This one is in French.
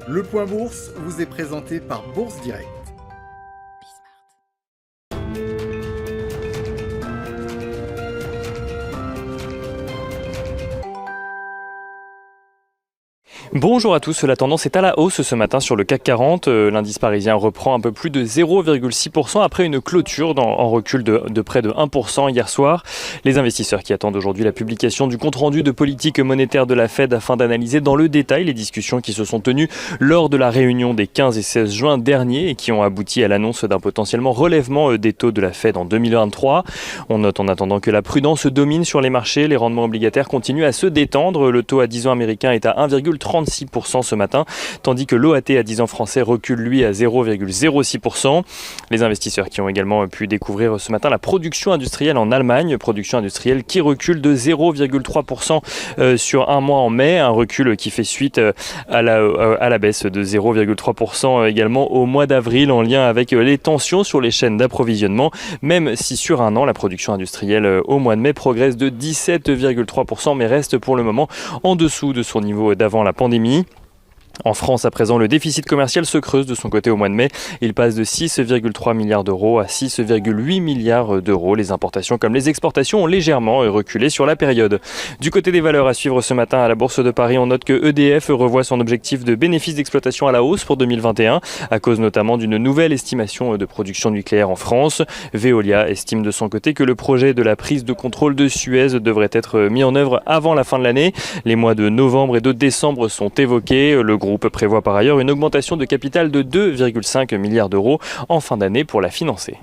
Le Point Bourse vous est présenté par Bourse Direct. Bonjour à tous, la tendance est à la hausse ce matin sur le CAC 40. L'indice parisien reprend un peu plus de 0,6% après une clôture en recul de près de 1% hier soir. Les investisseurs qui attendent aujourd'hui la publication du compte-rendu de politique monétaire de la Fed afin d'analyser dans le détail les discussions qui se sont tenues lors de la réunion des 15 et 16 juin dernier et qui ont abouti à l'annonce d'un potentiellement relèvement des taux de la Fed en 2023. On note en attendant que la prudence domine sur les marchés. Les rendements obligataires continuent à se détendre. Le taux à 10 ans américain est à 1,36% ce matin, tandis que l'OAT à 10 ans français recule lui à 0,06%. Les investisseurs qui ont également pu découvrir ce matin la production industrielle en Allemagne, production industrielle qui recule de 0,3% sur un mois en mai, un recul qui fait suite à la baisse de 0,3% également au mois d'avril en lien avec les tensions sur les chaînes d'approvisionnement, même si sur un an la production industrielle au mois de mai progresse de 17,3% mais reste pour le moment en dessous de son niveau d'avant la pandémie. En France, à présent, le déficit commercial se creuse de son côté au mois de mai. Il passe de 6,3 milliards d'euros à 6,8 milliards d'euros. Les importations comme les exportations ont légèrement reculé sur la période. Du côté des valeurs à suivre ce matin à la Bourse de Paris, on note que EDF revoit son objectif de bénéfice d'exploitation à la hausse pour 2021, à cause notamment d'une nouvelle estimation de production nucléaire en France. Veolia estime de son côté que le projet de la prise de contrôle de Suez devrait être mis en œuvre avant la fin de l'année. Les mois de novembre et de décembre sont évoqués. Le groupe prévoit par ailleurs une augmentation de capital de 2,5 milliards d'euros en fin d'année pour la financer.